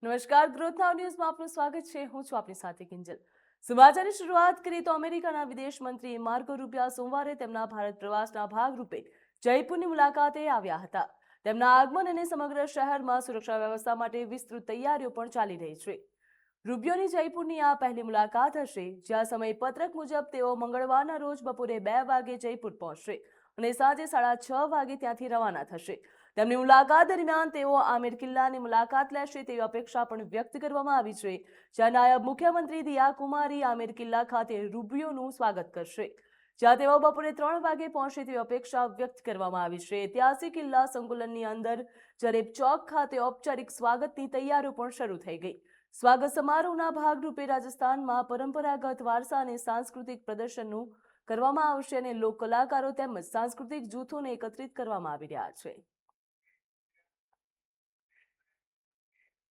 નમસ્કાર, ગ્રોથ નાવ ન્યૂઝમાં આપનું સ્વાગત છે। હું છું આપની સાથે કિંજલ। સમાચારની શરૂઆત કરીએ તો અમેરિકાના વિદેશ મંત્રી માર્કો રૂબિયો સોમવારે તેમના ભારત પ્રવાસના ભાગરૂપે જયપુરની મુલાકાતે આવ્યા હતા। તેમના આગમન અને સમગ્ર શહેરમાં સુરક્ષા વ્યવસ્થા માટે વિસ્તૃત તૈયારીઓ પણ ચાલી રહી છે। રૂબિયોની જયપુરની આ પહેલી મુલાકાત હશે, જ્યાં સમયપત્રક મુજબ તેઓ મંગળવારના રોજ બપોરે 2 વાગે જયપુર પહોંચશે અને સાંજે 6:30 વાગે ત્યાંથી રવાના થશે। તેમની મુલાકાત દરમિયાન તેઓ આમેર કિલ્લાની મુલાકાત લેશે તેવી અપેક્ષા પણ વ્યક્ત કરવામાં આવી છે, જ્યાં નાયબ મુખ્યમંત્રી દિયા કુમારી આમેર કિલ્લા ખાતે રૂબિયોનું સ્વાગત કરશે, જ્યાં તેઓ બપોરે 3 વાગે પહોંચે તેવી અપેક્ષા વ્યક્ત કરવામાં આવી છે। ઐતિહાસિક કિલ્લા સંકુલની અંદર જરેબ ચોક ખાતે ઔપચારિક સ્વાગતની તૈયારીઓ પણ શરૂ થઈ ગઈ। સ્વાગત સમારોહના ભાગરૂપે રાજસ્થાનમાં પરંપરાગત વારસા અને સાંસ્કૃતિક પ્રદર્શનનું કરવામાં આવશે અને લોક કલાકારો તેમજ સાંસ્કૃતિક જૂથોને એકત્રિત કરવામાં આવી રહ્યા છે।